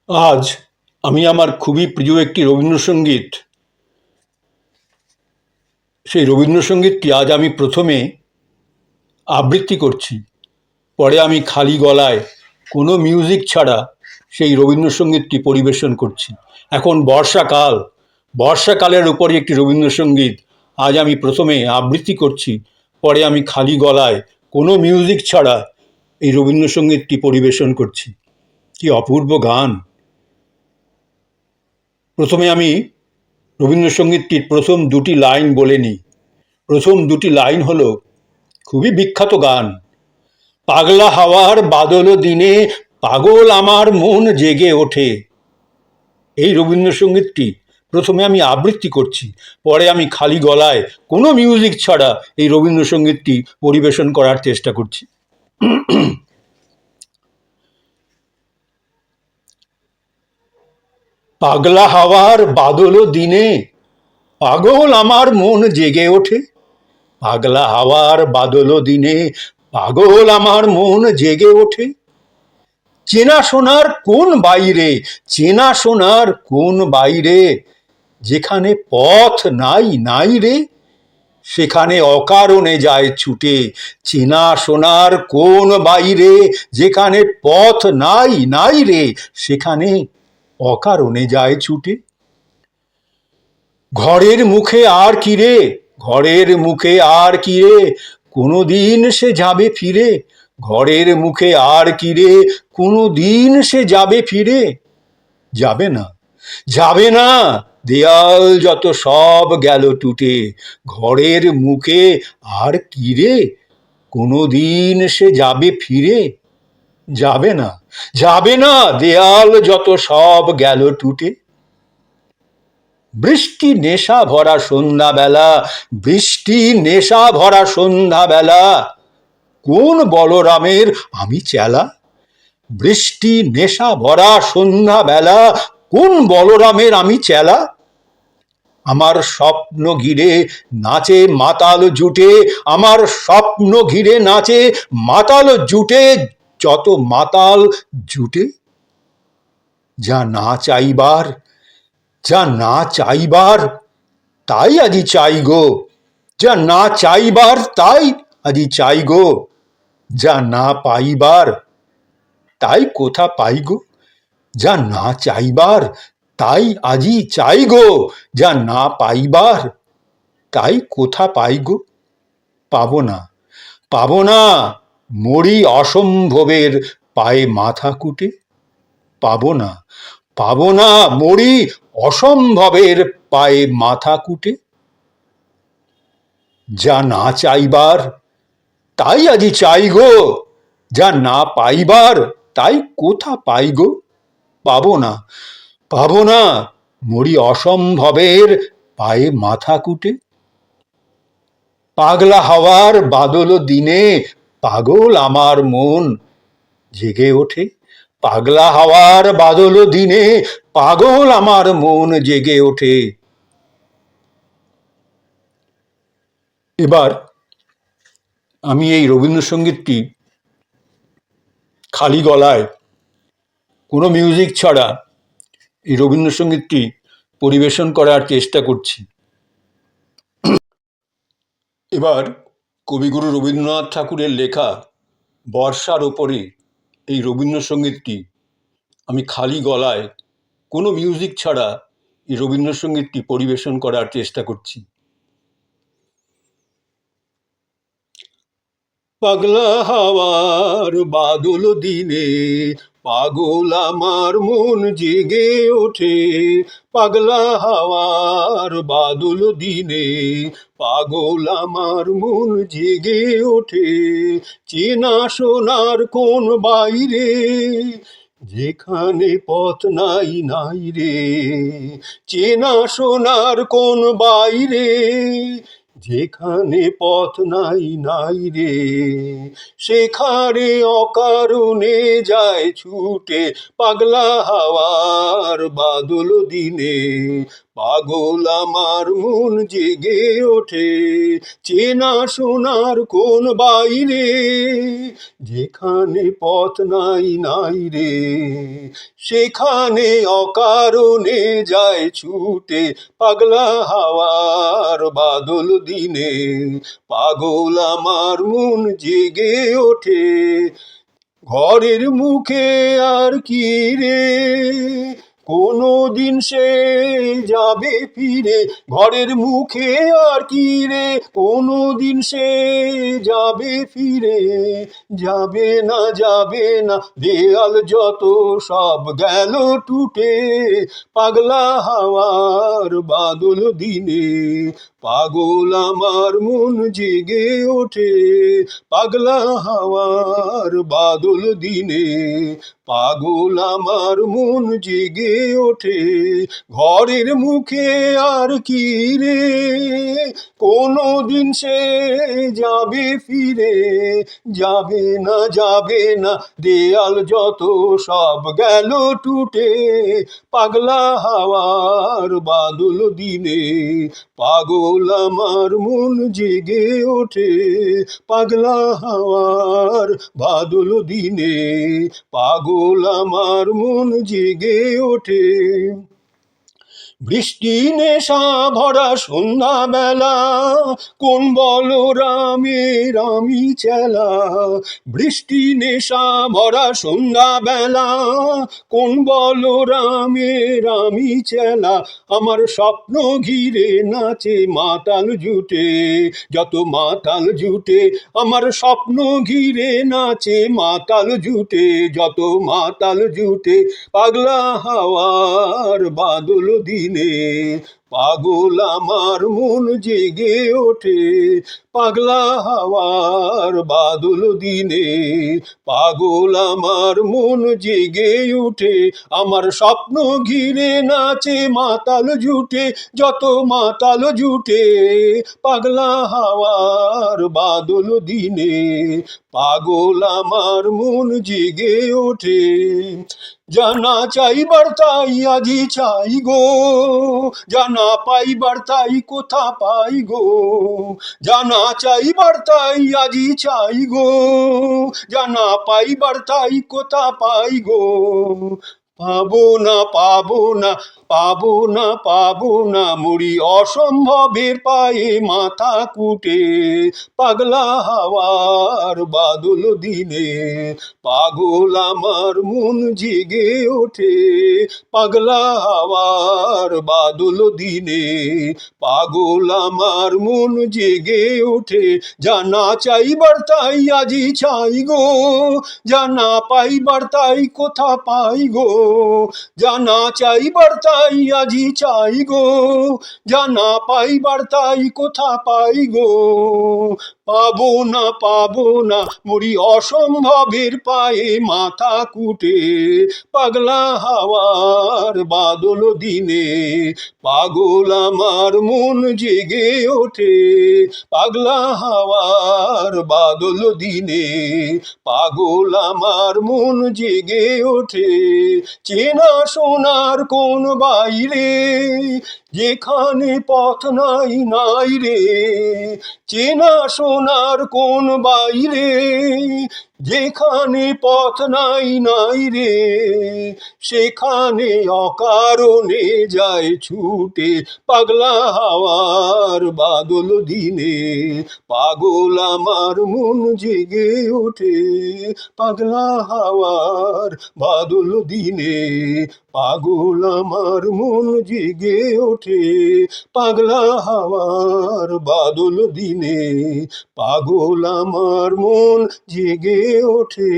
আজ আমি আমার খুবই প্রিয় একটি রবীন্দ্রসঙ্গীত, সেই রবীন্দ্রসঙ্গীতটি আজ আমি প্রথমে আবৃত্তি করছি। পরে আমি খালি গলায় কোনো মিউজিক ছাড়া সেই রবীন্দ্রসঙ্গীতটি পরিবেশন করছি। এখন বর্ষাকাল, বর্ষাকালের উপরই একটি রবীন্দ্রসঙ্গীত আজ আমি প্রথমে আবৃত্তি করছি, পরে আমি খালি গলায় কোনো মিউজিক ছাড়া এই রবীন্দ্রসঙ্গীতটি পরিবেশন করছি। কি অপূর্ব গান! প্রথমে আমি রবীন্দ্রসঙ্গীতটির প্রথম দুটি লাইন বলে নিই। প্রথম দুটি লাইন হলো খুবই বিখ্যাত গান। পাগলা হাওয়ার বাদল দিনে পাগল আমার মন জেগে ওঠে। এই রবীন্দ্রসঙ্গীতটি প্রথমে আমি আবৃত্তি করছি, পরে আমি খালি গলায় কোনো মিউজিক ছাড়া এই রবীন্দ্রসঙ্গীতটি পরিবেশন করার চেষ্টা করছি। পাগলা হাওয়ার বাদল দিনে পাগল আমার মন জেগে ওঠে। পাগলা হাওয়ার বাদল দিনে পাগল আমার মন জেগে ওঠে। চেনা সোনার কোন বাইরে, চেনা সোনার কোন বাইরে, যেখানে পথ নাই নাই রে, সেখানে অকারণে যায় ছুটে। চেনা সোনার কোন বাইরে, যেখানে পথ নাই নাই রে, সেখানে অকারণে যায় ছুটে। ঘরের মুখে আর কি রে, ঘরের মুখে আর কি রে, কোনোদিন সে যাবে ফিরে। ঘরের মুখে আর কি রে, কোনোদিন সে যাবে ফিরে। যাবে না, যাবে না, দেয়াল যত সব গেল টুটে। ঘরের মুখে আর কি রে, কোনোদিন সে যাবে ফিরে। যাবে না, যাবে না, দেয়াল যত সব গেল টুটে। বৃষ্টি নেশা ভরা সন্ধ্যাবেলা, বৃষ্টি নেশা ভরা সন্ধ্যাবেলা, কোন বলরামের আমি চেলা। বৃষ্টি নেশা ভরা সন্ধ্যাবেলা, কোন বলরামের আমি চেলা। আমার স্বপ্ন ঘিরে নাচে মাতাল জুটে, আমার স্বপ্ন ঘিরে নাচে মাতাল জুটে, যত মাতাল জুটে। যা না চাইবার, যা না চাইবার, তাই আজি চাই গো। যা না চাইবার তাই আজি চাই গো। যা না পাইবার তাই কোথা পাই গো। যা না চাইবার তাই আজি চাই গো। যা না পাইবার তাই কোথা পাই গো। পাবো না, পাবো না, মরি অসম্ভবের পায়ে মাথা কুটে। পাবো না, পাবো না, মরি অসম্ভবের পায়ে মাথা কুটে। যা না চাইবার তাই আজি চাই গো। যা না পাইবার তাই কোথা পাই গো। পাবো না, পাবো না, মরি অসম্ভবের পায়ে মাথা কুটে। পাগলা হাওয়ার বাদল দিনে পাগল আমার মন জেগে ওঠে। পাগলা হাওয়ার বাদল দিনে পাগল আমার মন জেগে ওঠে। এবার আমি এই রবীন্দ্রসঙ্গীতটি খালি গলায় কোনো মিউজিক ছাড়া এই রবীন্দ্রসঙ্গীতটি পরিবেশন করার চেষ্টা করছি। এবার কবিগুরু রবীন্দ্রনাথ ঠাকুরের লেখা বর্ষার ওপরে এই রবীন্দ্রসঙ্গীতটি আমি খালি গলায় কোনো মিউজিক ছাড়া এই রবীন্দ্রসঙ্গীতটি পরিবেশন করার চেষ্টা করছি। পাগলা হাওয়ার বাদল দিনে পাগল আমার মন জেগে ওঠে। পাগলা হাওয়ার বাদল দিনে পাগল আমার মন জেগে ওঠে। চেনা সোনার কোন বাইরে, যেখানে পথ নাই নাই রে। চেনা সোনার কোন বাইরে, যেখানে পথ নাই নাই রে, সেখানে অকারণে যায় ছুটে পাগলা হাওয়ার বাদল দিনে। পাগল আমার মন জেগে ওঠে, চেনা সোনার কোন বাইরে, যেখানে পথ নাই নাই রে, সেখানে অকারণে যায় ছুটে পাগলা হাওয়ার বাদল দিনে। পাগল আমার মন জেগে ওঠে, ঘরের মুখে আর কি রে, কোনো দিন সে যাবে ফিরে, ঘরের মুখে আর কি রে, কোনো দিন সে যাবে ফিরে, যাবে না দেয়াল যত সব গেল টুটে পাগলা হাওয়ার বাদল দিনে। পাগল আমার মন জেগে ওঠে, পাগলা হাওয়ার বাদল দিনে। পাগল আমার মন জেগে ওঠে, ঘরের মুখে আর কি রে, কোনো দিন সে যাবে ফিরে, যাবে না দেয়াল যত সব গেল টুটে পাগলা হাওয়ার বাদল দিনে। পাগল আমার মন জেগে ওঠে, পাগলা হাওয়ার বাদল দিনে। পাগল আমার মন জেগে ওঠে। বৃষ্টি নেশা ভরা সন্ধ্যা বেলা, কোন বলরামের আমি চেলা। বৃষ্টি নেশা ভরা সন্ধ্যা বেলা, কোন বলরামের আমি চেলা। আমার স্বপ্ন ঘিরে নাচে মাতাল জুটে, যত মাতাল জুটে। আমার স্বপ্ন ঘিরে নাচে মাতাল জুটে, যত মাতাল জুটে পাগলা হাওয়ার বাদল দিনে। পাগল আমার মন জেগে ওঠে, পাগলা হাওয়ার বাদল দিনে। পাগল আমার মন জেগে ওঠে, আমার স্বপ্ন ঘিরে নাচে মাতাল জুটে, যত মাতাল জুটে পাগলা হাওয়ার বাদল দিনে। পাগল আমার মন জেগে ওঠে, জানা চাইবার তাই আজি চাই গো, জানা পাইবার তাই কোথা পাই গো। জানা চাইবার তাই আজি চাই গো, জানা পাইবার তাই কোথা পাই গো। পাবো না পাবো না পাবো না পাবো না, মরি অসম্ভবের পায়ে মাথা কুটে পাগলা হাওয়ার বাদল দিনে। পাগল আমার মন জেগে ওঠে, পাগলা হাওয়ার বাদল দিনে। পাগল আমার মন জেগে ওঠে, জানা চাইবার তাই আজি চাই গো, জানা পাইবার তাই কোথা পাই গো। জানা চাইবার তাই আজি চাই গো, জানা পাইবার তাই কোথা পাই গো। পাবো না মরি অসম্ভবের পায়ে মাথা কুটে পাগলা হাওয়ার বাদল দিনে। পাগল আমার মন জেগে ওঠে, পাগলা হাওয়ার বাদল দিনে। পাগল আমার মন জেগে ওঠে, চেনা সোনার কোন বাইরে, যেখানে পথ নাই নাই রে, চেনা সোনার কোন বাইরে, যেখানে পথ নাই নাই রে, সেখানে অকারণে যায় ছুটে পাগলা হাওয়ার বাদল দিনে। পাগল আমার মন জেগে ওঠে, পাগলা হাওয়ার বাদল দিনে। পাগল আমার মন জেগে ওঠে, পাগলা হাওয়ার বাদল দিনে। পাগল আমার মন জেগে ওঠে।